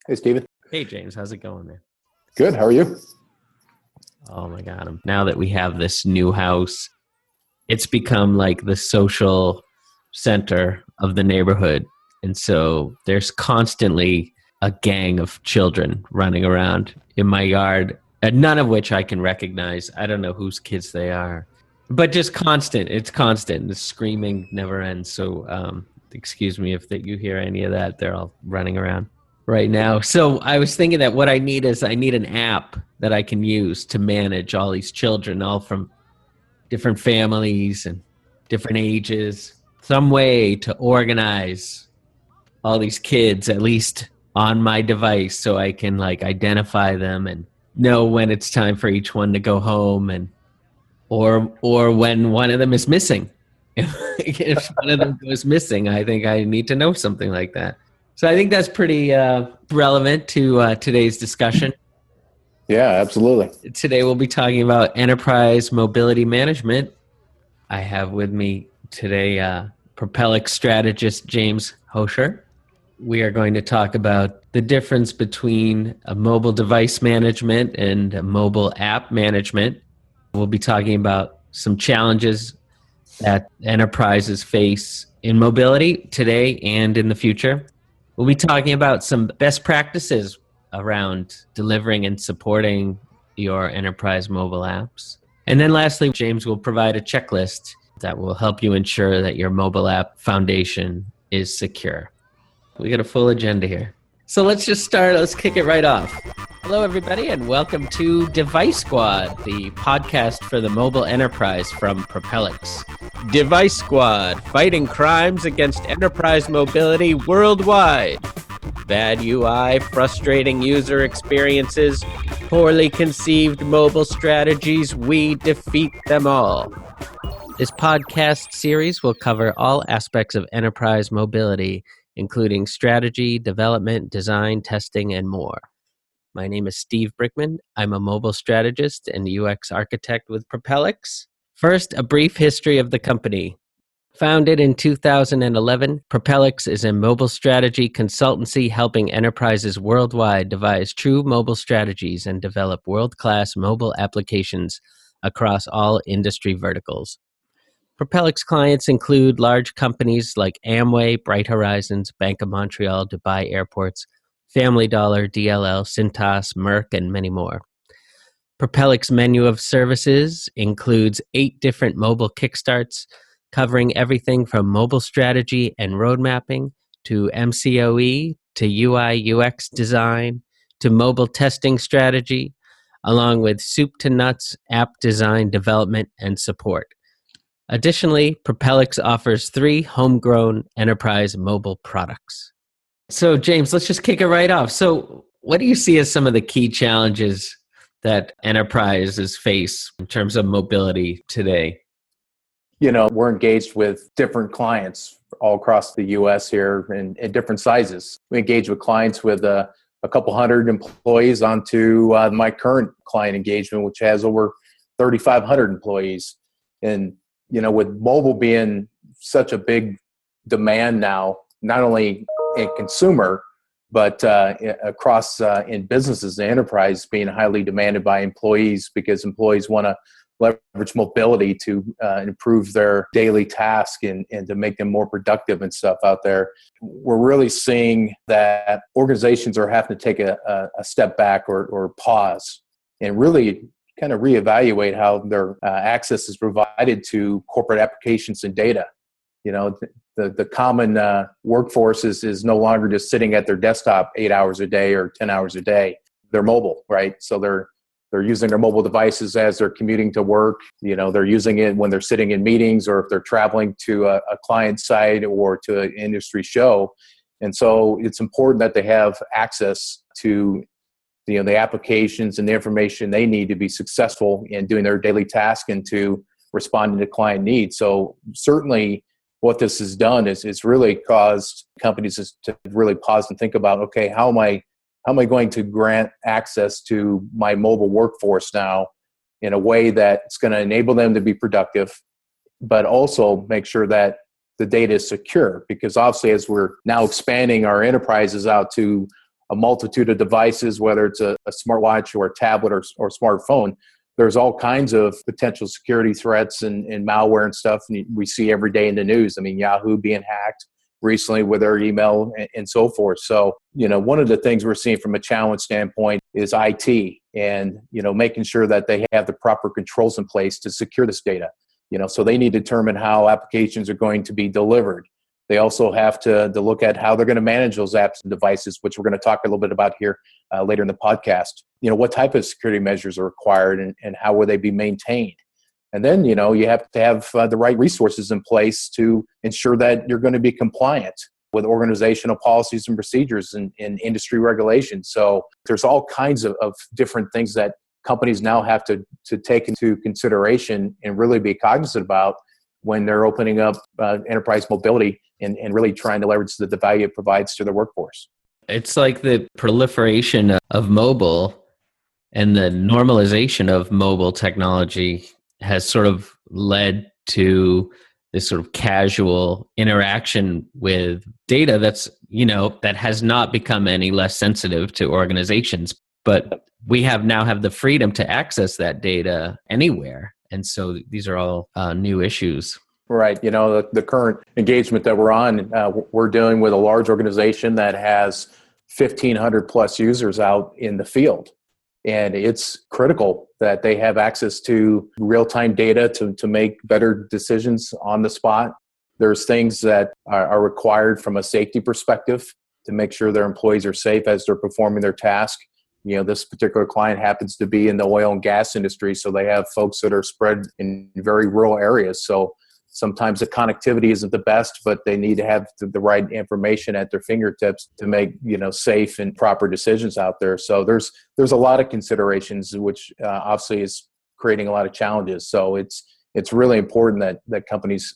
Hey, Steven. Hey, James. How's it going, man? Good. How are you? Oh, my God. Now that we have this new house, it's become like the social center of the neighborhood. And so there's constantly a gang of children running around in my yard, and none of which I can recognize. I don't know whose kids they are, but just constant. It's constant. The screaming never ends. So excuse me if you hear any of that. They're all running around right now. So I was thinking that what I need is I need an app that I can use to manage all these children, all from different families and different ages, some way to organize all these kids, at least on my device, so I can like identify them and know when it's time for each one to go home, and or when one of them is missing. If one of them goes missing, I think I need to know something like that. So I think that's pretty relevant to today's discussion. Yeah, absolutely. Today we'll be talking about enterprise mobility management. I have with me today Propelics strategist James Hoshor. We are going to talk about the difference between a mobile device management and a mobile app management. We'll be talking about some challenges that enterprises face in mobility today and in the future. We'll be talking about some best practices around delivering and supporting your enterprise mobile apps. And then lastly, James will provide a checklist that will help you ensure that your mobile app foundation is secure. We got a full agenda here. So let's just start. Let's kick it right off. Hello, everybody, and welcome to Device Squad, the podcast for the mobile enterprise from Propelics. Device Squad, fighting crimes against enterprise mobility worldwide. Bad UI, frustrating user experiences, poorly conceived mobile strategies, we defeat them all. This podcast series will cover all aspects of enterprise mobility, including strategy, development, design, testing, and more. My name is Steve Brickman. I'm a mobile strategist and UX architect with Propelics. First, a brief history of the company. Founded in 2011, Propelics is a mobile strategy consultancy helping enterprises worldwide devise true mobile strategies and develop world-class mobile applications across all industry verticals. Propelics clients include large companies like Amway, Bright Horizons, Bank of Montreal, Dubai Airports, Family Dollar, DLL, Cintas, Merck, and many more. Propelics' menu of services includes 8 different mobile kickstarts, covering everything from mobile strategy and road mapping to MCOE to UI UX design to mobile testing strategy, along with soup to nuts app design development and support. Additionally, Propelics offers 3 homegrown enterprise mobile products. So, James, let's just kick it right off. So, what do you see as some of the key challenges that enterprises face in terms of mobility today? You know, we're engaged with different clients all across the U.S. here in different sizes. We engage with clients with a couple hundred employees onto my current client engagement, which has over 3,500 employees. And you know, with mobile being such a big demand now, not only in consumer, but across in businesses and enterprise being highly demanded by employees because employees want to leverage mobility to improve their daily task and to make them more productive and stuff out there. We're really seeing that organizations are having to take a step back or pause and really kind of reevaluate how their access is provided to corporate applications and data. You know, the common workforce is no longer just sitting at their desktop 8 hours a day or 10 hours a day. They're mobile, right? So they're using their mobile devices as they're commuting to work. You know, they're using it when they're sitting in meetings or if they're traveling to a client site or to an industry show. And so it's important that they have access to the applications and the information they need to be successful in doing their daily task and to responding to client needs. So certainly what this has done is it's really caused companies to really pause and think about, okay, how am I going to grant access to my mobile workforce now in a way that's going to enable them to be productive, but also make sure that the data is secure? Because obviously, as we're now expanding our enterprises out to a multitude of devices, whether it's a smartwatch or a tablet or smartphone. There's all kinds of potential security threats and malware and stuff we see every day in the news. I mean, Yahoo being hacked recently with their email and so forth. So, one of the things we're seeing from a challenge standpoint is IT and, making sure that they have the proper controls in place to secure this data. So they need to determine how applications are going to be delivered. They also have to look at how they're going to manage those apps and devices, which we're going to talk a little bit about here later in the podcast. What type of security measures are required and how will they be maintained? And then, you have to have the right resources in place to ensure that you're going to be compliant with organizational policies and procedures and industry regulations. So there's all kinds of different things that companies now have to take into consideration and really be cognizant about when they're opening up enterprise mobility and really trying to leverage the value it provides to their workforce. It's like the proliferation of mobile and the normalization of mobile technology has sort of led to this sort of casual interaction with data that's, that has not become any less sensitive to organizations. But we now have the freedom to access that data anywhere. And so these are all new issues. Right. The current engagement that we're on, we're dealing with a large organization that has 1,500 plus users out in the field. And it's critical that they have access to real-time data to make better decisions on the spot. There's things that are required from a safety perspective to make sure their employees are safe as they're performing their task. This particular client happens to be in the oil and gas industry, so they have folks that are spread in very rural areas. So sometimes the connectivity isn't the best, but they need to have the right information at their fingertips to make, safe and proper decisions out there. So there's a lot of considerations, which obviously is creating a lot of challenges. So it's really important that companies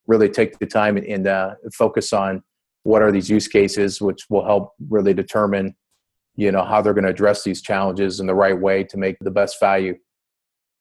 really take the time and focus on what are these use cases, which will help really determine, how they're going to address these challenges in the right way to make the best value.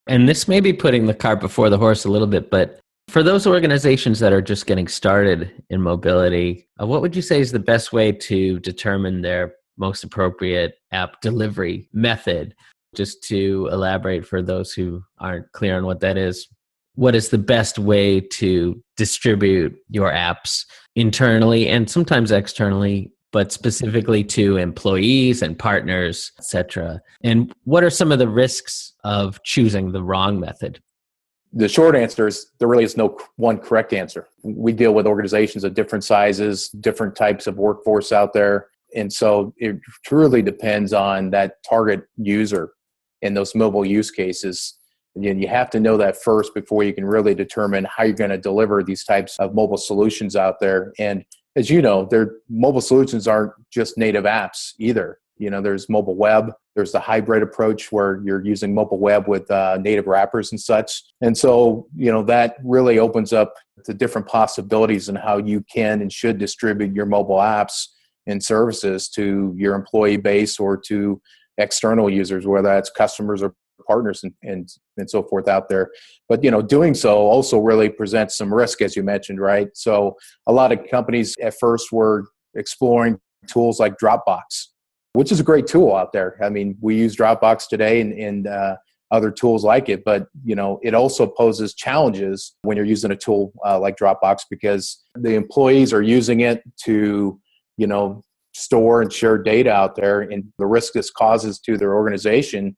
And this may be putting the cart before the horse a little bit, but for those organizations that are just getting started in mobility, what would you say is the best way to determine their most appropriate app delivery method? Just to elaborate for those who aren't clear on what that is, what is the best way to distribute your apps internally and sometimes externally, but specifically to employees and partners, etc.? And what are some of the risks of choosing the wrong method? The short answer is there really is no one correct answer. We deal with organizations of different sizes, different types of workforce out there. And so it truly depends on that target user and those mobile use cases. And you have to know that first before you can really determine how you're going to deliver these types of mobile solutions out there. And as you know, mobile solutions aren't just native apps either. There's mobile web, there's the hybrid approach where you're using mobile web with native wrappers and such. And so, that really opens up to different possibilities in how you can and should distribute your mobile apps and services to your employee base or to external users, whether that's customers or partners and so forth out there. But, doing so also really presents some risk, as you mentioned, right? So a lot of companies at first were exploring tools like Dropbox, which is a great tool out there. I mean, we use Dropbox today and other tools like it, but it also poses challenges when you're using a tool like Dropbox because the employees are using it to, store and share data out there, and the risk this causes to their organization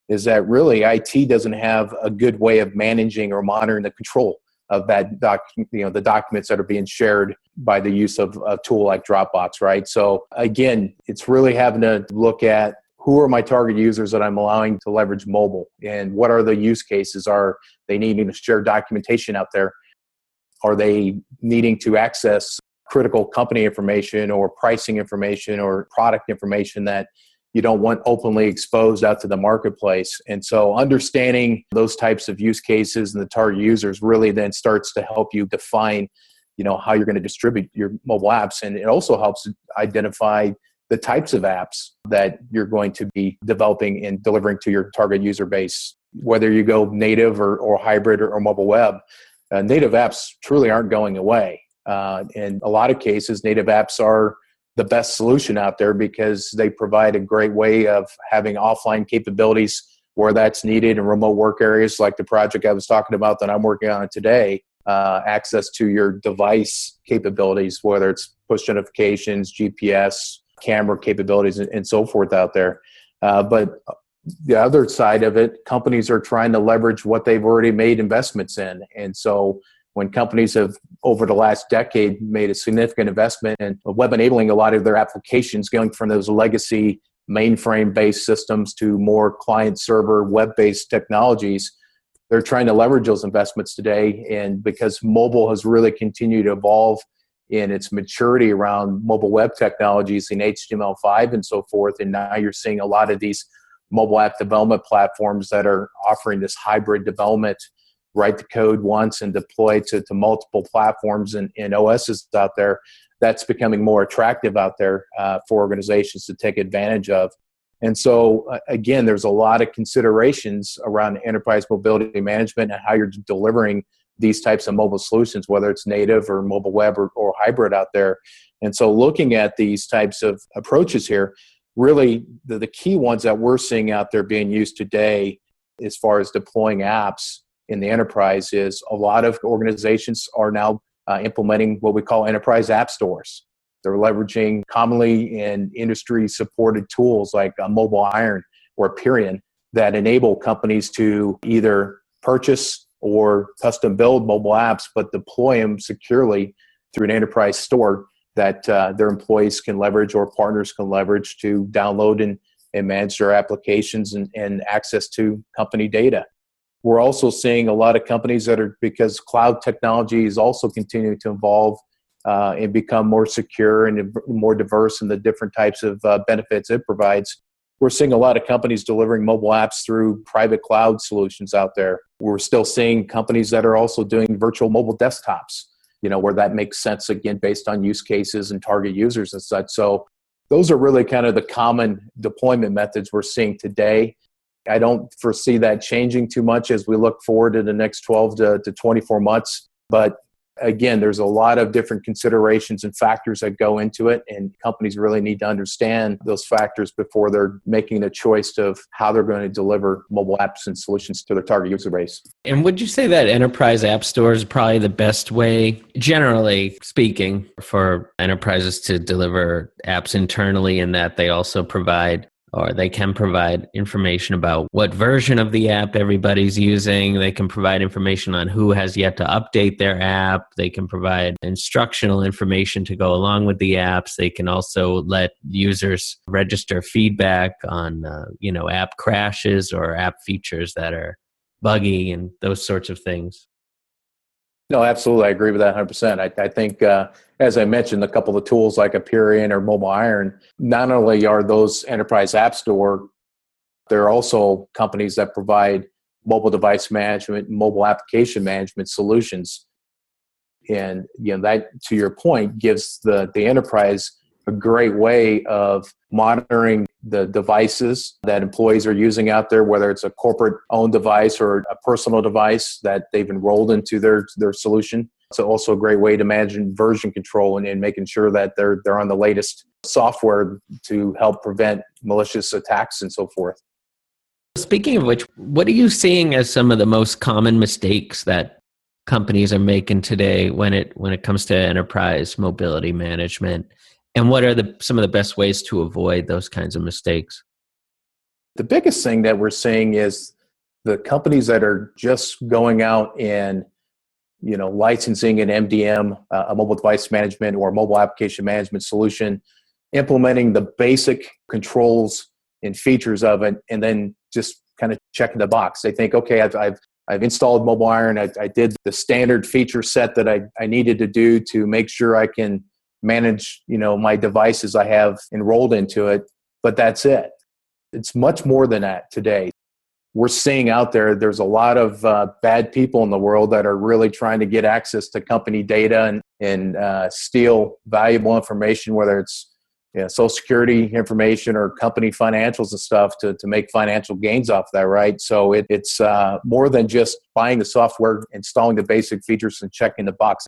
is that really IT doesn't have a good way of managing or monitoring the control of that the documents that are being shared by the use of a tool like Dropbox, right? So again, it's really having to look at who are my target users that I'm allowing to leverage mobile, and what are the use cases? Are they needing to share documentation out there? Are they needing to access critical company information or pricing information or product information that you don't want openly exposed out to the marketplace? And so understanding those types of use cases and the target users really then starts to help you define, how you're going to distribute your mobile apps. And it also helps identify the types of apps that you're going to be developing and delivering to your target user base, whether you go native or hybrid or mobile web. Native apps truly aren't going away. In a lot of cases, native apps are the best solution out there because they provide a great way of having offline capabilities where that's needed in remote work areas like the project I was talking about that I'm working on today. Access to your device capabilities, whether it's push notifications, GPS, camera capabilities, and so forth out there. But the other side of it, companies are trying to leverage what they've already made investments in. And so when companies have, over the last decade, made a significant investment in web enabling a lot of their applications, going from those legacy mainframe-based systems to more client-server, web-based technologies, they're trying to leverage those investments today. And because mobile has really continued to evolve in its maturity around mobile web technologies in HTML5 and so forth, and now you're seeing a lot of these mobile app development platforms that are offering this hybrid development, write the code once and deploy to multiple platforms and OSs out there. That's becoming more attractive out there for organizations to take advantage of. And so, again, there's a lot of considerations around enterprise mobility management and how you're delivering these types of mobile solutions, whether it's native or mobile web or hybrid out there. And so looking at these types of approaches here, really the key ones that we're seeing out there being used today as far as deploying apps in the enterprise is a lot of organizations are now implementing what we call enterprise app stores. They're leveraging commonly in industry supported tools like MobileIron or Perion that enable companies to either purchase or custom build mobile apps, but deploy them securely through an enterprise store that their employees can leverage or partners can leverage to download and manage their applications and access to company data. We're also seeing a lot of companies that are, because cloud technology is also continuing to evolve and become more secure and more diverse in the different types of benefits it provides. We're seeing a lot of companies delivering mobile apps through private cloud solutions out there. We're still seeing companies that are also doing virtual mobile desktops, where that makes sense, again, based on use cases and target users and such. So those are really kind of the common deployment methods we're seeing today. I don't foresee that changing too much as we look forward to the next 12 to 24 months. But again, there's a lot of different considerations and factors that go into it, and companies really need to understand those factors before they're making the choice of how they're going to deliver mobile apps and solutions to their target user base. And would you say that enterprise app store is probably the best way, generally speaking, for enterprises to deliver apps internally, in that they also provide, or they can provide, information about what version of the app everybody's using. They can provide information on who has yet to update their app. They can provide instructional information to go along with the apps. They can also let users register feedback on, app crashes or app features that are buggy and those sorts of things. No, absolutely. I agree with that 100%. I think, as I mentioned, a couple of tools like Perion or MobileIron, not only are those enterprise app store, there are also companies that provide mobile device management, mobile application management solutions. And that, to your point, gives the enterprise a great way of monitoring the devices that employees are using out there, whether it's a corporate-owned device or a personal device that they've enrolled into their solution. It's also a great way to manage version control and making sure that they're on the latest software to help prevent malicious attacks and so forth. Speaking of which, what are you seeing as some of the most common mistakes that companies are making today when it comes to enterprise mobility management? And what are some of the best ways to avoid those kinds of mistakes? The biggest thing that we're seeing is the companies that are just going out and licensing an MDM, a mobile device management or mobile application management solution, implementing the basic controls and features of it, and then just kind of checking the box. They think, okay, I've installed MobileIron. I did the standard feature set that I needed to do to make sure I can manage, my devices I have enrolled into it, but that's it. It's much more than that today. We're seeing out there's a lot of bad people in the world that are really trying to get access to company data and steal valuable information, whether it's Social Security information or company financials and stuff to make financial gains off that, right? So it's more than just buying the software, installing the basic features and checking the box.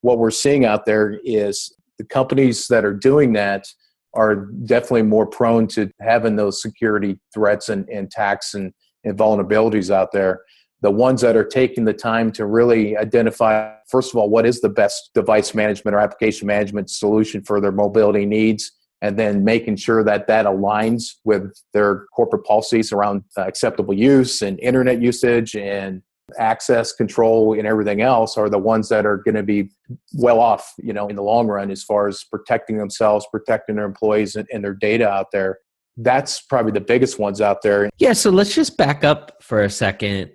What we're seeing out there is the companies that are doing that are definitely more prone to having those security threats and attacks and vulnerabilities out there. The ones that are taking the time to really identify, first of all, what is the best device management or application management solution for their mobility needs, and then making sure that that aligns with their corporate policies around acceptable use and internet usage and access control and everything else, are the ones that are going to be well off, in the long run, as far as protecting themselves, protecting their employees and their data out there. That's probably the biggest ones out there. Yeah, so let's just back up for a second,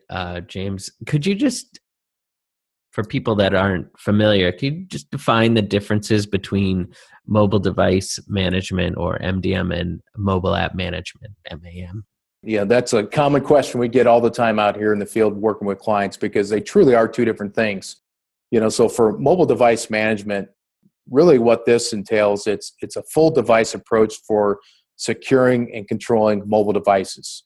James. Could you just, for people that aren't familiar, could you just define the differences between mobile device management, or MDM, and mobile app management, MAM? Yeah, that's a common question we get all the time out here in the field working with clients, because they truly are two different things. So for mobile device management, really what this entails, it's a full device approach for securing and controlling mobile devices.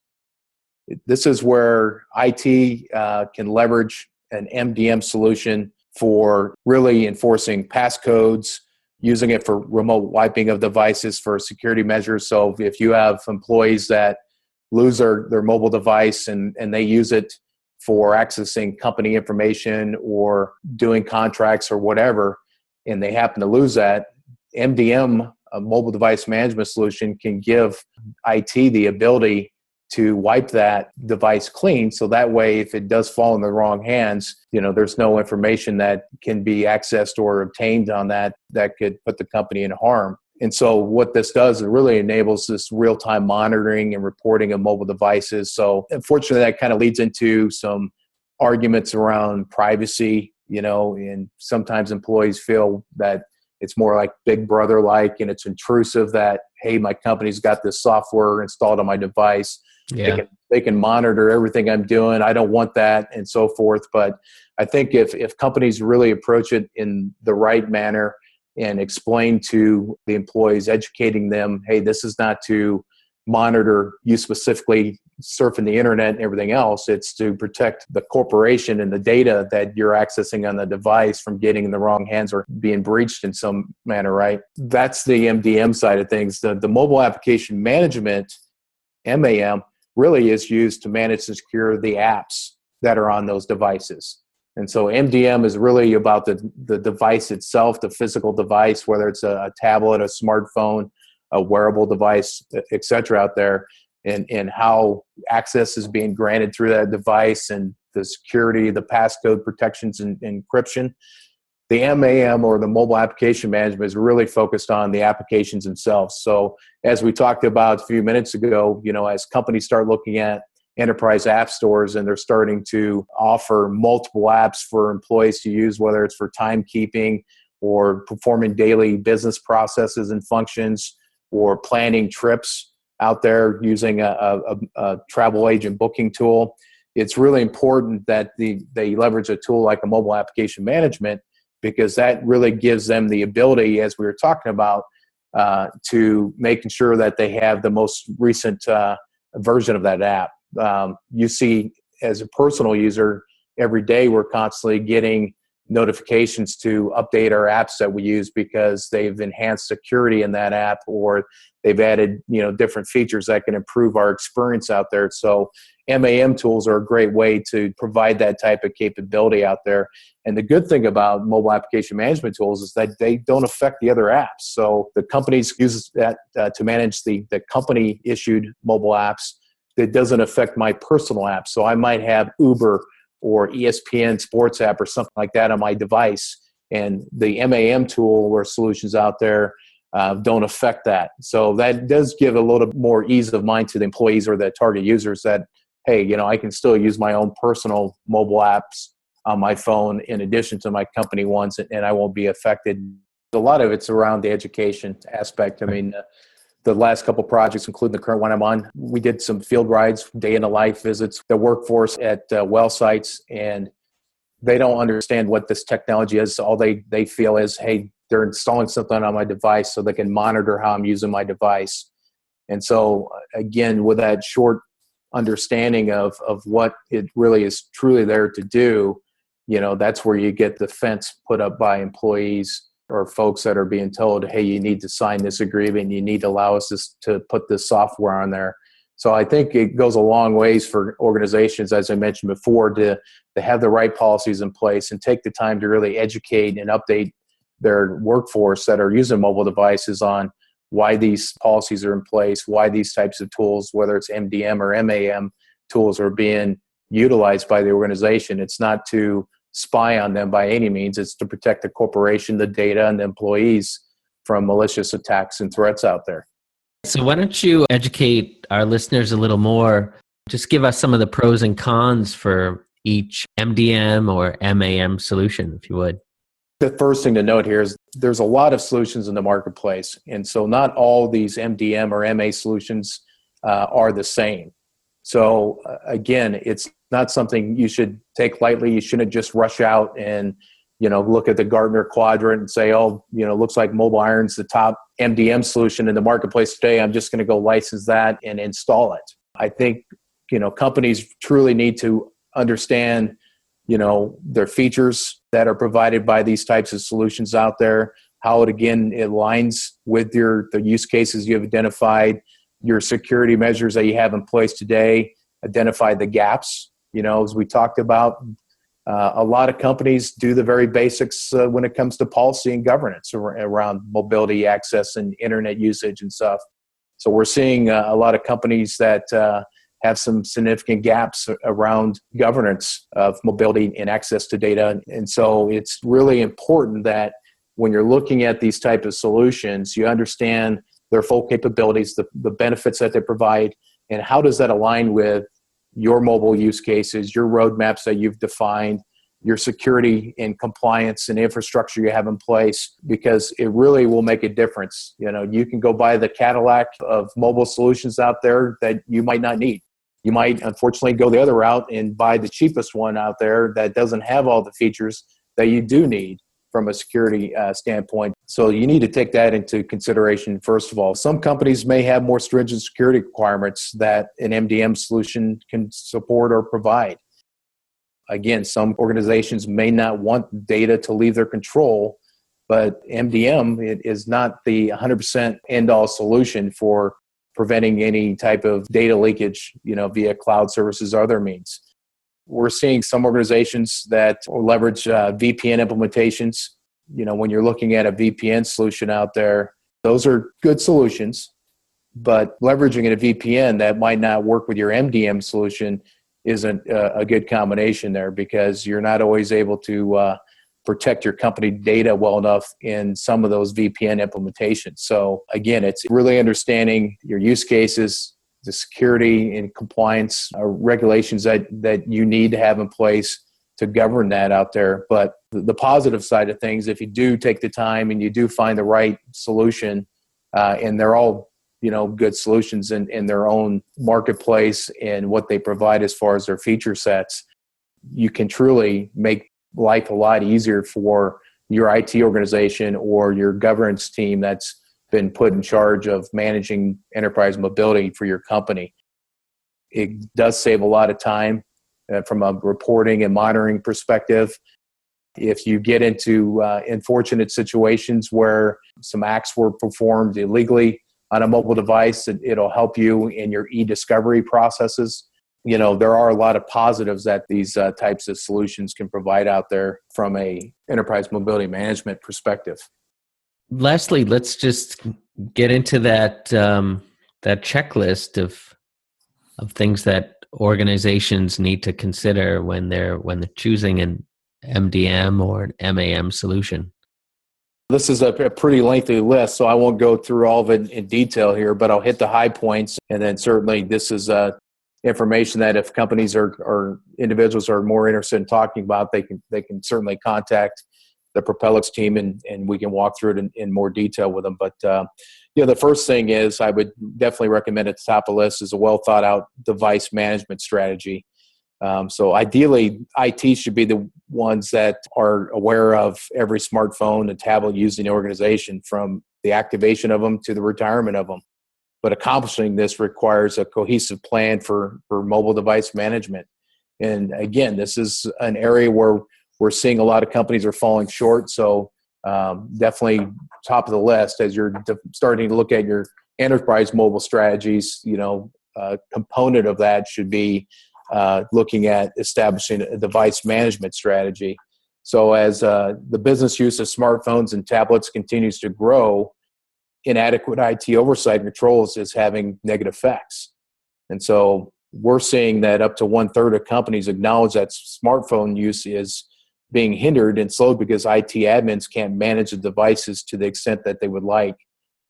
This is where IT can leverage an MDM solution for really enforcing passcodes, using it for remote wiping of devices for security measures. So if you have employees that lose their mobile device and they use it for accessing company information or doing contracts or whatever, and they happen to lose that, MDM, a mobile device management solution, can give IT the ability to wipe that device clean. So that way, if it does fall in the wrong hands, there's no information that can be accessed or obtained on that could put the company in harm. And so what this does, it really enables this real-time monitoring and reporting of mobile devices. So unfortunately, that kind of leads into some arguments around privacy, and sometimes employees feel that it's more like Big Brother-like, and it's intrusive that, hey, my company's got this software installed on my device. Yeah. They can monitor everything I'm doing. I don't want that, and so forth. But I think if companies really approach it in the right manner and explain to the employees, educating them, hey, this is not to monitor you specifically surfing the internet and everything else. It's to protect the corporation and the data that you're accessing on the device from getting in the wrong hands or being breached in some manner, right? That's the MDM side of things. The mobile application management, MAM, really is used to manage and secure the apps that are on those devices. And so MDM is really about the device itself, the physical device, whether it's a tablet, a smartphone, a wearable device, et cetera, out there, and how access is being granted through that device, and the security, the passcode protections and encryption. The MAM, or the mobile application management, is really focused on the applications themselves. So as we talked about a few minutes ago, as companies start looking at enterprise app stores and they're starting to offer multiple apps for employees to use, whether it's for timekeeping or performing daily business processes and functions, or planning trips out there using a travel agent booking tool, it's really important that they leverage a tool like a mobile application management, because that really gives them the ability, as we were talking about, to making sure that they have the most recent version of that app. You see, as a personal user, every day we're constantly getting notifications to update our apps that we use because they've enhanced security in that app, or they've added different features that can improve our experience out there. So MAM tools are a great way to provide that type of capability out there. And the good thing about mobile application management tools is that they don't affect the other apps. So the companies use that to manage the company issued mobile apps. That doesn't affect my personal app. So I might have Uber or ESPN sports app or something like that on my device, and the MAM tool or solutions out there don't affect that. So that does give a little more ease of mind to the employees or the target users that, hey, I can still use my own personal mobile apps on my phone in addition to my company ones, and I won't be affected. A lot of it's around the education aspect. I mean, the last couple projects, including the current one I'm on, we did some field rides, day in the life visits, the workforce at well sites, and they don't understand what this technology is. All they feel is, hey, they're installing something on my device so they can monitor how I'm using my device. And so, again, with that short understanding of what it really is truly there to do, that's where you get the fence put up by employees or folks that are being told, hey, you need to sign this agreement, you need to allow us to put this software on there. So I think it goes a long ways for organizations, as I mentioned before, to have the right policies in place and take the time to really educate and update their workforce that are using mobile devices on why these policies are in place, why these types of tools, whether it's MDM or MAM tools, are being utilized by the organization. It's not to spy on them by any means. It's to protect the corporation, the data, and the employees from malicious attacks and threats out there. So why don't you educate our listeners a little more? Just give us some of the pros and cons for each MDM or MAM solution, if you would. The first thing to note here is there's a lot of solutions in the marketplace. And so not all these MDM or MA solutions are the same. So again, it's not something you should take lightly. You shouldn't just rush out and, look at the Gartner quadrant and say, looks like MobileIron's the top MDM solution in the marketplace today. I'm just going to go license that and install it. I think, companies truly need to understand, their features that are provided by these types of solutions out there, how it aligns with the use cases you have identified, your security measures that you have in place today, identify the gaps. As we talked about, a lot of companies do the very basics when it comes to policy and governance around mobility access and internet usage and stuff. So we're seeing a lot of companies that have some significant gaps around governance of mobility and access to data. And so it's really important that when you're looking at these type of solutions, you understand their full capabilities, the benefits that they provide, and how does that align with your mobile use cases, your roadmaps that you've defined, your security and compliance and infrastructure you have in place, because it really will make a difference. You can go buy the Cadillac of mobile solutions out there that you might not need. You might, unfortunately, go the other route and buy the cheapest one out there that doesn't have all the features that you do need from a security standpoint. So you need to take that into consideration, first of all. Some companies may have more stringent security requirements that an MDM solution can support or provide. Again, some organizations may not want data to leave their control, but MDM is not the 100% end-all solution for preventing any type of data leakage, via cloud services or other means. We're seeing some organizations that leverage VPN implementations. When you're looking at a VPN solution out there, those are good solutions, but leveraging a VPN that might not work with your MDM solution isn't a good combination there, because you're not always able to protect your company data well enough in some of those VPN implementations. So again, it's really understanding your use cases, the security and compliance regulations that you need to have in place to govern that out there. But the positive side of things, if you do take the time and you do find the right solution, and they're all good solutions in their own marketplace and what they provide as far as their feature sets, you can truly make life a lot easier for your IT organization or your governance team that's been put in charge of managing enterprise mobility for your company. It does save a lot of time from a reporting and monitoring perspective. If you get into unfortunate situations where some acts were performed illegally on a mobile device, it'll help you in your e-discovery processes. There are a lot of positives that these types of solutions can provide out there from a enterprise mobility management perspective. Lastly, let's just get into that that checklist of things that organizations need to consider when they're choosing an MDM or an MAM solution. This is a pretty lengthy list, so I won't go through all of it in detail here, but I'll hit the high points. And then certainly this is information that if companies or individuals are more interested in talking about, they can certainly contact the Propelics team and we can walk through it in more detail with them. But the first thing is I would definitely recommend at the top of the list is a well thought out device management strategy. So ideally, IT should be the ones that are aware of every smartphone and tablet used in the organization, from the activation of them to the retirement of them. But accomplishing this requires a cohesive plan for mobile device management. And again, this is an area where we're seeing a lot of companies are falling short. So definitely top of the list as you're starting to look at your enterprise mobile strategies. A component of that should be looking at establishing a device management strategy. So as the business use of smartphones and tablets continues to grow, inadequate IT oversight and controls is having negative effects. And so we're seeing that up to 1/3 of companies acknowledge that smartphone use is being hindered and slowed because IT admins can't manage the devices to the extent that they would like.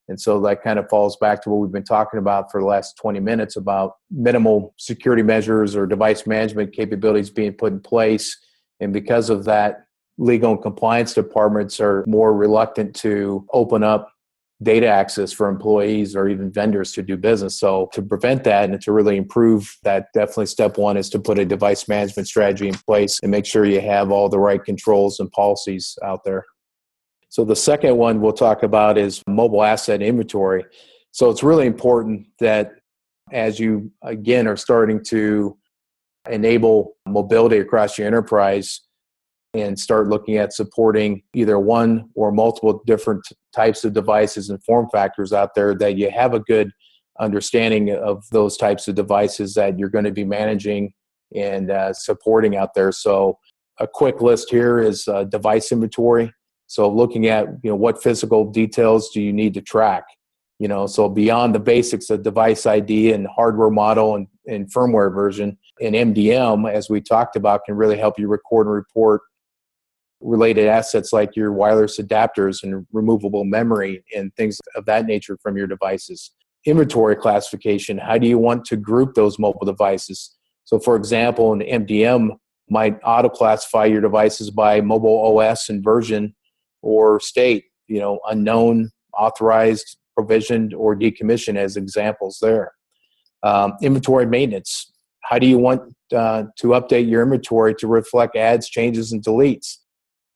And so that kind of falls back to what we've been talking about for the last 20 minutes about minimal security measures or device management capabilities being put in place. And because of that, legal and compliance departments are more reluctant to open up data access for employees or even vendors to do business. So to prevent that and to really improve that, definitely step one is to put a device management strategy in place and make sure you have all the right controls and policies out there. So the second one we'll talk about is mobile asset inventory. So it's really important that as you, again, are starting to enable mobility across your enterprise and start looking at supporting either one or multiple different types of devices and form factors out there, that you have a good understanding of those types of devices that you're going to be managing and supporting out there. So a quick list here is device inventory. So looking at, what physical details do you need to track? So beyond the basics of device ID and hardware model and firmware version, and MDM, as we talked about, can really help you record and report related assets like your wireless adapters and removable memory and things of that nature from your devices. Inventory classification, how do you want to group those mobile devices? So for example, an MDM might auto-classify your devices by mobile OS and version or state, unknown, authorized, provisioned, or decommissioned as examples there. Inventory maintenance. How do you want to update your inventory to reflect adds, changes, and deletes?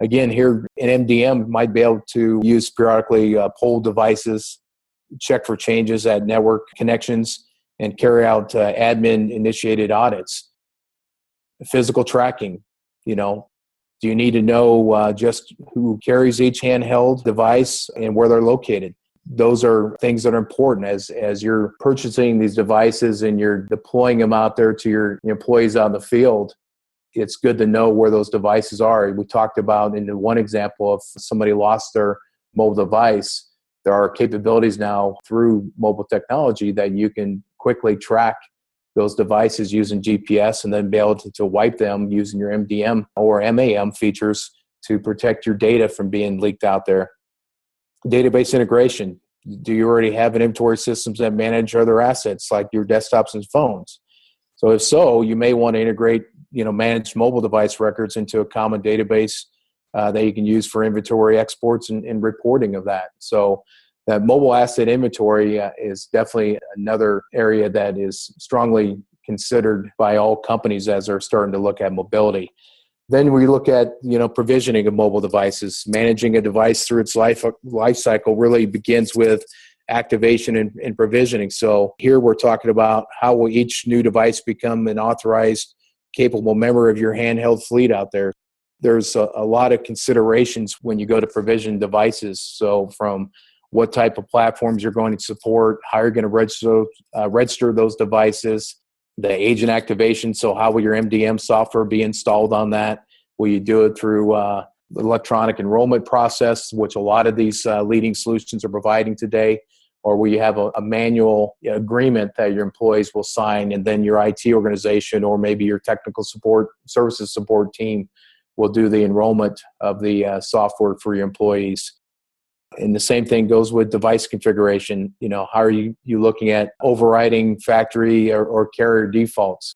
Again, here an MDM might be able to use periodically poll devices, check for changes at network connections, and carry out admin-initiated audits. Physical tracking, do you need to know just who carries each handheld device and where they're located? Those are things that are important as you're purchasing these devices and you're deploying them out there to your employees out in the field. It's good to know where those devices are. We talked about in one example, if somebody lost their mobile device, there are capabilities now through mobile technology that you can quickly track those devices using GPS and then be able to wipe them using your MDM or MAM features to protect your data from being leaked out there. Database integration. Do you already have an inventory systems that manage other assets like your desktops and phones? So if so, you may want to integrate, managed mobile device records into a common database that you can use for inventory exports and reporting of that. So that mobile asset inventory is definitely another area that is strongly considered by all companies as they're starting to look at mobility. Then we look at, provisioning of mobile devices. Managing a device through its life cycle really begins with activation and provisioning. So here we're talking about how will each new device become an authorized, capable member of your handheld fleet out there. There's a lot of considerations when you go to provision devices. So from what type of platforms you're going to support, how you're going to register those devices, the agent activation. So how will your MDM software be installed on that? Will you do it through the electronic enrollment process, which a lot of these leading solutions are providing today? Or will you have a manual agreement that your employees will sign, and then your IT organization or maybe your technical support, services support team will do the enrollment of the software for your employees? And the same thing goes with device configuration. How are you looking at overriding factory or carrier defaults?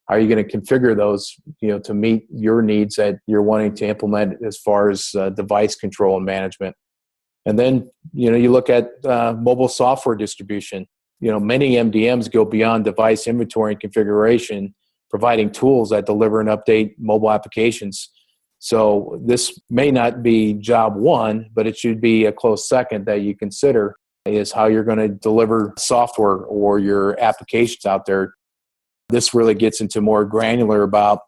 How are you going to configure those, to meet your needs that you're wanting to implement as far as device control and management? And then, you look at mobile software distribution. Many MDMs go beyond device inventory and configuration, providing tools that deliver and update mobile applications. So this may not be job one, but it should be a close second that you consider is how you're going to deliver software or your applications out there. This really gets into more granular about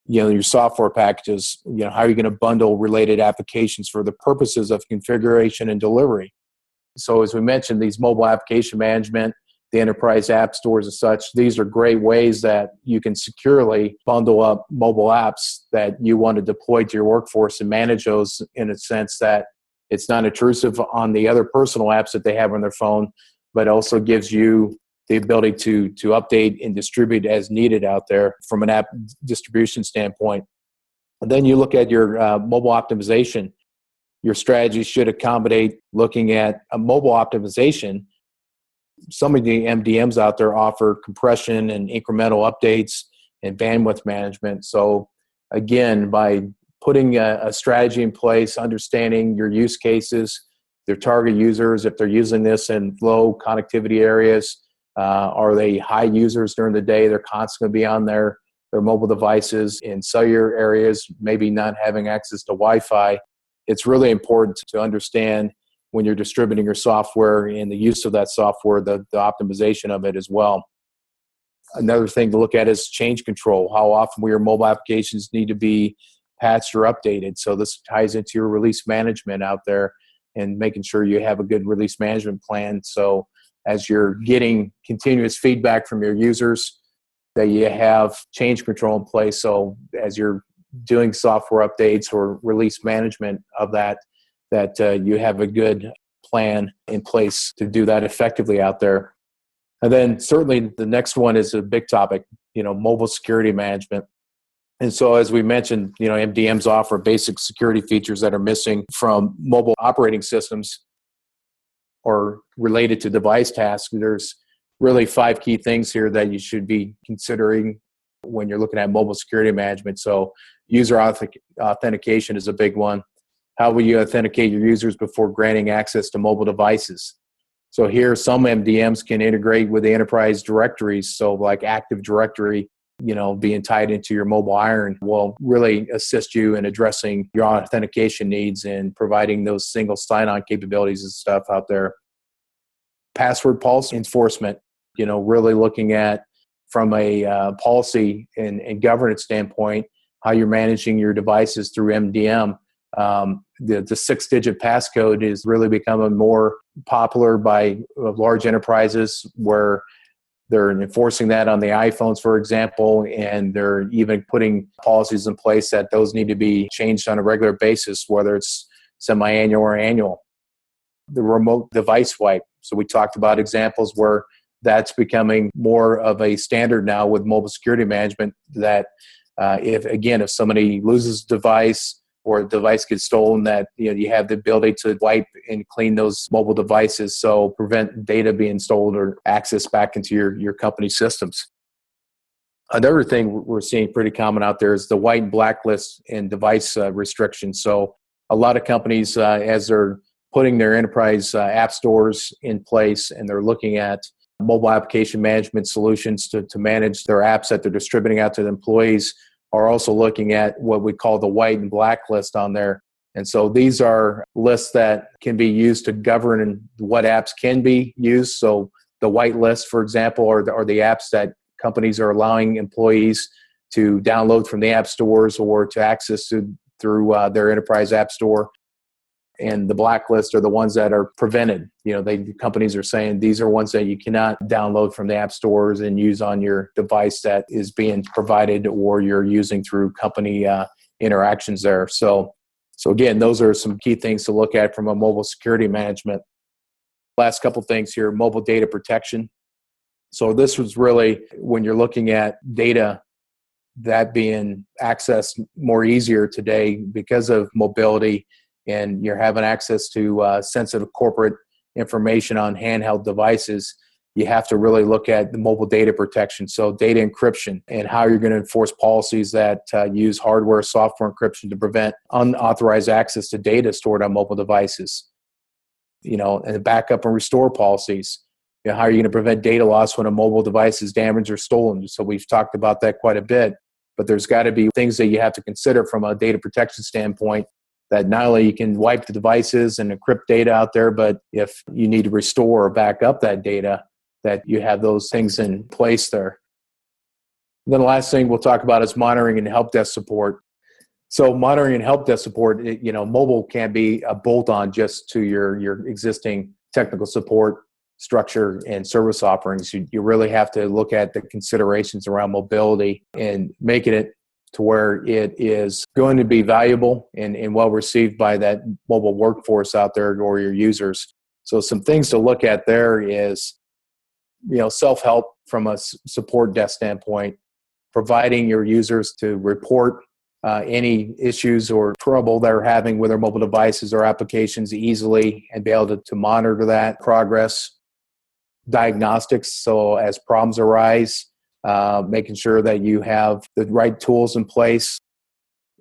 your software packages, how are you going to bundle related applications for the purposes of configuration and delivery? So as we mentioned, these mobile application management, the enterprise app stores and such, these are great ways that you can securely bundle up mobile apps that you want to deploy to your workforce and manage those in a sense that it's not intrusive on the other personal apps that they have on their phone, but also gives you the ability to update and distribute as needed out there from an app distribution standpoint. And then you look at your mobile optimization. Your strategy should accommodate looking at a mobile optimization. Some of the MDMs out there offer compression and incremental updates and bandwidth management. So again, by putting a strategy in place, understanding your use cases, their target users, if they're using this in low connectivity areas, are they high users during the day? They're constantly going to be on their mobile devices in cellular areas, maybe not having access to Wi-Fi. It's really important to understand when you're distributing your software and the use of that software, the optimization of it as well. Another thing to look at is change control. How often will your mobile applications need to be patched or updated? So this ties into your release management out there and making sure you have a good release management plan. So as you're getting continuous feedback from your users, that you have change control in place. So as you're doing software updates or release management of that you have a good plan in place to do that effectively out there. And then certainly the next one is a big topic, mobile security management. And so as we mentioned, MDMs offer basic security features that are missing from mobile operating systems or related to device tasks. There's really 5 key things here that you should be considering when you're looking at mobile security management. So user authentication is a big one. How will you authenticate your users before granting access to mobile devices? So here, some MDMs can integrate with the enterprise directories. So like Active Directory, being tied into your MobileIron will really assist you in addressing your authentication needs and providing those single sign-on capabilities and stuff out there. Password policy enforcement, really looking at from a policy and governance standpoint, how you're managing your devices through MDM. The 6-digit passcode is really becoming more popular by large enterprises where they're enforcing that on the iPhones, for example, and they're even putting policies in place that those need to be changed on a regular basis, whether it's semi-annual or annual. The remote device wipe. So we talked about examples where that's becoming more of a standard now with mobile security management that if somebody loses a device or a device gets stolen, that you have the ability to wipe and clean those mobile devices, so prevent data being stolen or access back into your company systems. Another thing we're seeing pretty common out there is the white and blacklist and device restrictions. So a lot of companies, as they're putting their enterprise app stores in place and they're looking at mobile application management solutions to manage their apps that they're distributing out to the employees, are also looking at what we call the white and black list on there. And so these are lists that can be used to govern what apps can be used. So the white list, for example, are the apps that companies are allowing employees to download from the app stores or to access through their enterprise app store. And the blacklist are the ones that are prevented. Companies are saying these are ones that you cannot download from the app stores and use on your device that is being provided or you're using through company interactions there. So again, those are some key things to look at from a mobile security management. Last couple things here, mobile data protection. So this was really when you're looking at data that being accessed more easier today because of mobility, and you're having access to sensitive corporate information on handheld devices, you have to really look at the mobile data protection. So data encryption and how you're going to enforce policies that use hardware, software encryption to prevent unauthorized access to data stored on mobile devices. And backup and restore policies. How are you going to prevent data loss when a mobile device is damaged or stolen? So we've talked about that quite a bit, but there's got to be things that you have to consider from a data protection standpoint, that not only you can wipe the devices and encrypt data out there, but if you need to restore or back up that data, that you have those things in place there. And then the last thing we'll talk about is monitoring and help desk support. So monitoring and help desk support, mobile can be a bolt-on just to your existing technical support structure and service offerings. You really have to look at the considerations around mobility and making it to where it is going to be valuable and well received by that mobile workforce out there or your users. So some things to look at there is, self-help from a support desk standpoint, providing your users to report any issues or trouble they're having with their mobile devices or applications easily and be able to monitor that progress. Diagnostics, so as problems arise, making sure that you have the right tools in place.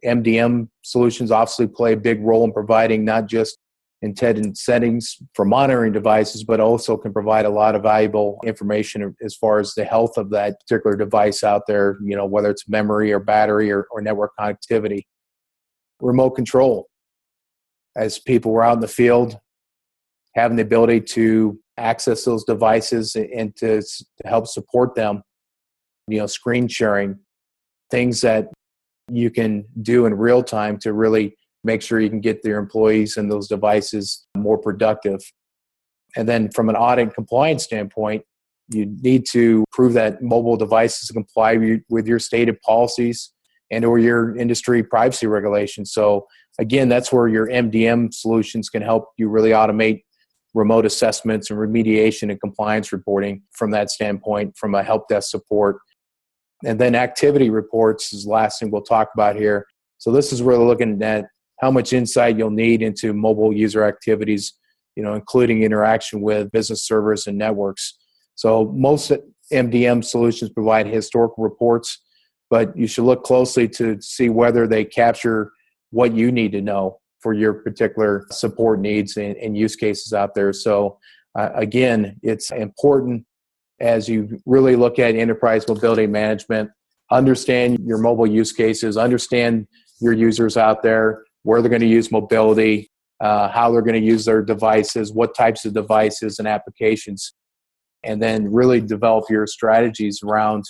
MDM solutions obviously play a big role in providing not just intended settings for monitoring devices, but also can provide a lot of valuable information as far as the health of that particular device out there, whether it's memory or battery or network connectivity. Remote control. As people were out in the field, having the ability to access those devices and to help support them, screen sharing, things that you can do in real time to really make sure you can get your employees and those devices more productive. And then from an audit and compliance standpoint, you need to prove that mobile devices comply with your stated policies and or your industry privacy regulations. So again, that's where your MDM solutions can help you really automate remote assessments and remediation and compliance reporting from that standpoint, from a help desk support. And then activity reports is the last thing we'll talk about here. So this is really looking at how much insight you'll need into mobile user activities, including interaction with business servers and networks. So most MDM solutions provide historical reports, but you should look closely to see whether they capture what you need to know for your particular support needs and use cases out there. So again, it's important as you really look at enterprise mobility management, understand your mobile use cases, understand your users out there, where they're going to use mobility, how they're going to use their devices, what types of devices and applications, and then really develop your strategies around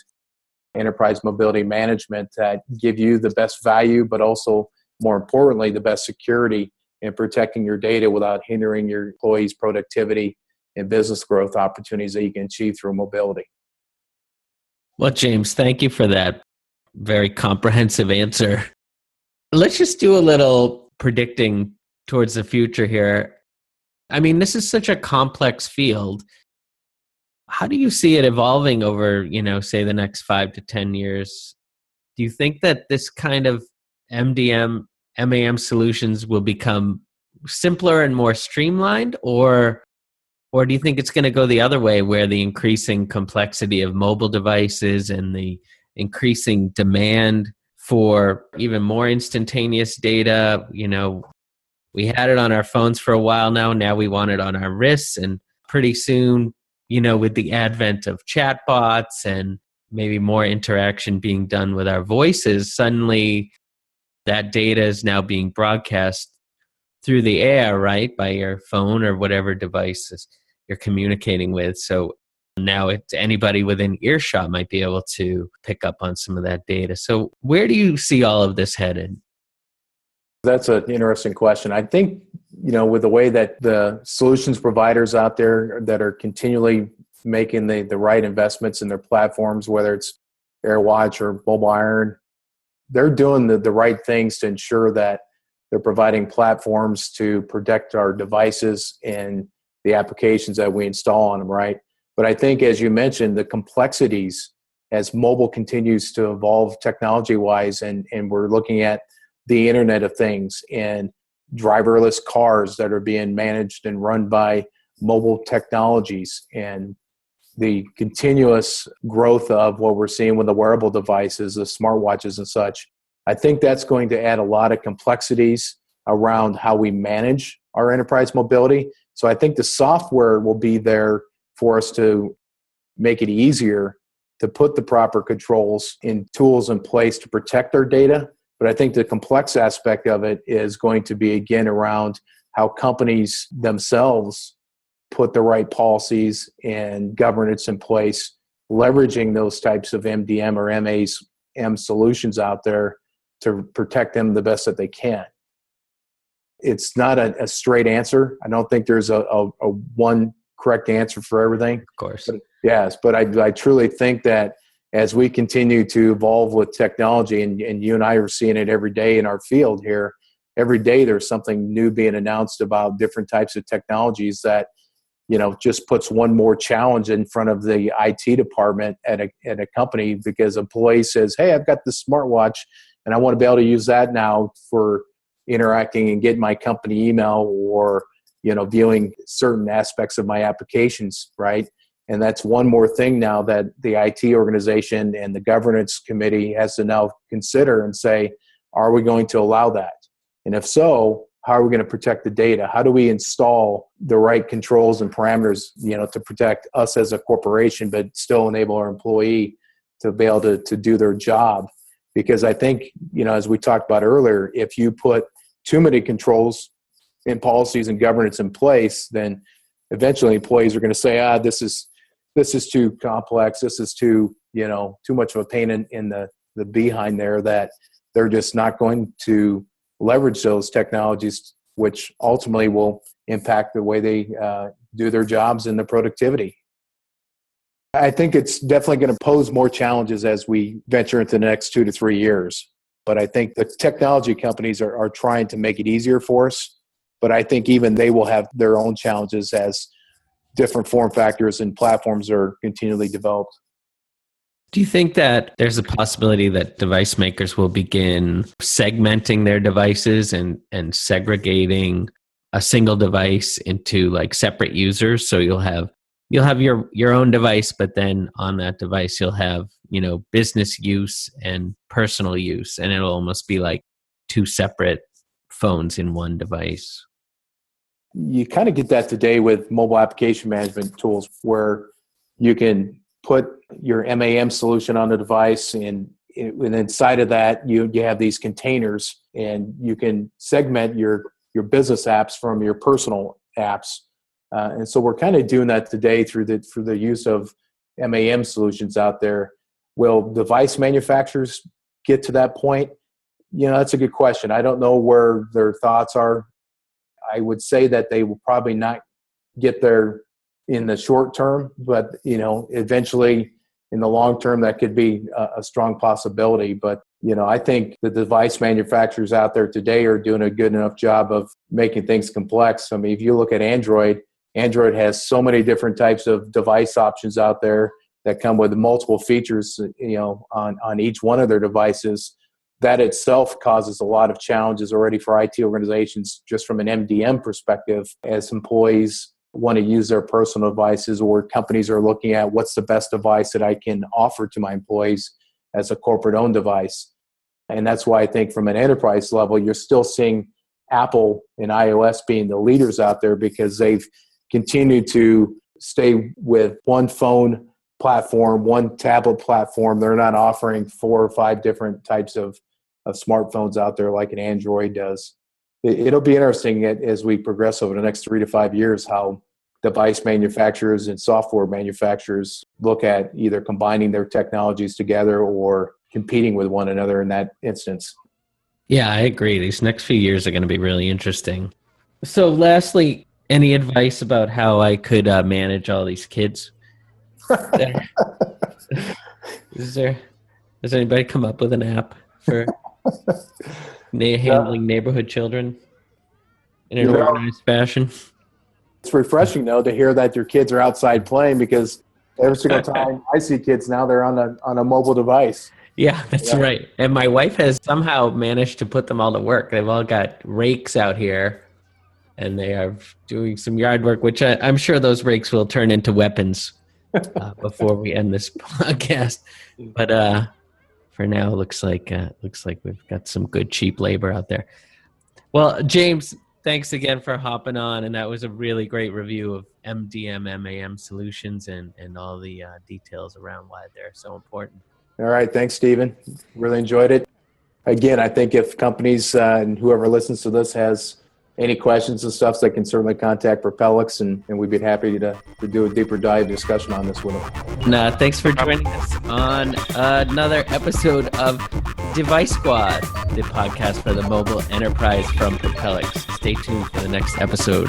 enterprise mobility management that give you the best value, but also, more importantly, the best security in protecting your data without hindering your employees' productivity and business growth opportunities that you can achieve through mobility. Well, James, thank you for that very comprehensive answer. Let's just do a little predicting towards the future here. I mean, this is such a complex field. How do you see it evolving over, say the next 5 to 10 years? Do you think that this kind of MDM, MAM solutions will become simpler and more streamlined, or do you think it's going to go the other way, where the increasing complexity of mobile devices and the increasing demand for even more instantaneous data, we had it on our phones for a while now we want it on our wrists, and pretty soon, with the advent of chatbots and maybe more interaction being done with our voices, suddenly that data is now being broadcast through the air, right, by your phone or whatever devices you're communicating with. So now anybody within earshot might be able to pick up on some of that data. So where do you see all of this headed? That's an interesting question. I think, with the way that the solutions providers out there that are continually making the right investments in their platforms, whether it's AirWatch or MobileIron, they're doing the right things to ensure that they're providing platforms to protect our devices and the applications that we install on them, right? But I think, as you mentioned, the complexities as mobile continues to evolve technology-wise, and we're looking at the Internet of Things and driverless cars that are being managed and run by mobile technologies, and the continuous growth of what we're seeing with the wearable devices, the smartwatches and such. I think that's going to add a lot of complexities around how we manage our enterprise mobility. So I think the software will be there for us to make it easier to put the proper controls and tools in place to protect our data. But I think the complex aspect of it is going to be, again, around how companies themselves put the right policies and governance in place leveraging those types of MDM or MAM solutions out there to protect them the best that they can. It's not a straight answer. I don't think there's a one correct answer for everything. Of course. But I truly think that as we continue to evolve with technology, and you and I are seeing it every day in our field here, every day there's something new being announced about different types of technologies that, just puts one more challenge in front of the IT department at a company, because an employee says, hey, I've got this smartwatch and I want to be able to use that now for interacting and getting my company email or, viewing certain aspects of my applications, right? And that's one more thing now that the IT organization and the governance committee has to now consider and say, are we going to allow that? And if so, how are we going to protect the data? How do we install the right controls and parameters, to protect us as a corporation, but still enable our employee to be able to do their job? Because I think, as we talked about earlier, if you put too many controls and policies and governance in place, then eventually employees are going to say, this is too complex. This is too much of a pain in the behind there, that they're just not going to leverage those technologies, which ultimately will impact the way they do their jobs and the productivity. I think it's definitely going to pose more challenges as we venture into the next 2 to 3 years. But I think the technology companies are trying to make it easier for us. But I think even they will have their own challenges as different form factors and platforms are continually developed. Do you think that there's a possibility that device makers will begin segmenting their devices and segregating a single device into like separate users? So you'll have your own device, but then on that device you'll have, business use and personal use, and it'll almost be like two separate phones in one device. You kind of get that today with mobile application management tools, where you can put your MAM solution on the device, and inside of that you have these containers, and you can segment your business apps from your personal apps. And so we're kind of doing that today through the use of MAM solutions out there. Will device manufacturers get to that point? That's a good question. I don't know where their thoughts are. I would say that they will probably not get there in the short term, but eventually in the long term that could be a strong possibility. But I think the device manufacturers out there today are doing a good enough job of making things complex. I mean, if you look at Android has so many different types of device options out there that come with multiple features, on each one of their devices. That itself causes a lot of challenges already for IT organizations, just from an MDM perspective, as employees want to use their personal devices, or companies are looking at what's the best device that I can offer to my employees as a corporate-owned device. And that's why I think from an enterprise level, you're still seeing Apple and iOS being the leaders out there, because they've continued to stay with one phone platform, one tablet platform. They're not offering 4 or 5 different types of smartphones out there like an Android does. It'll be interesting as we progress over the next 3 to 5 years how device manufacturers and software manufacturers look at either combining their technologies together or competing with one another in that instance. Yeah, I agree. These next few years are going to be really interesting. So lastly, any advice about how I could manage all these kids? Does anybody come up with an app for handling neighborhood children in an organized fashion? It's refreshing though to hear that your kids are outside playing, because every single time I see kids now, they're on a mobile device. Yeah, that's right. And my wife has somehow managed to put them all to work. They've all got rakes out here, and they are doing some yard work, which I'm sure those rakes will turn into weapons before we end this podcast. But for now, looks like we've got some good cheap labor out there. Well, James, thanks again for hopping on, and that was a really great review of MDM, MAM solutions and all the details around why they're so important. All right. Thanks, Stephen. Really enjoyed it. Again, I think if companies and whoever listens to this has any questions and stuff, they can certainly contact Propelics, and we'd be happy to do a deeper dive discussion on this with them. Nah, thanks for joining us on another episode of Device Squad, the podcast for the mobile enterprise from Propelics. Stay tuned for the next episode.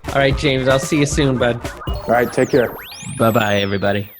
All right, James, I'll see you soon, bud. All right, take care. Bye-bye, everybody.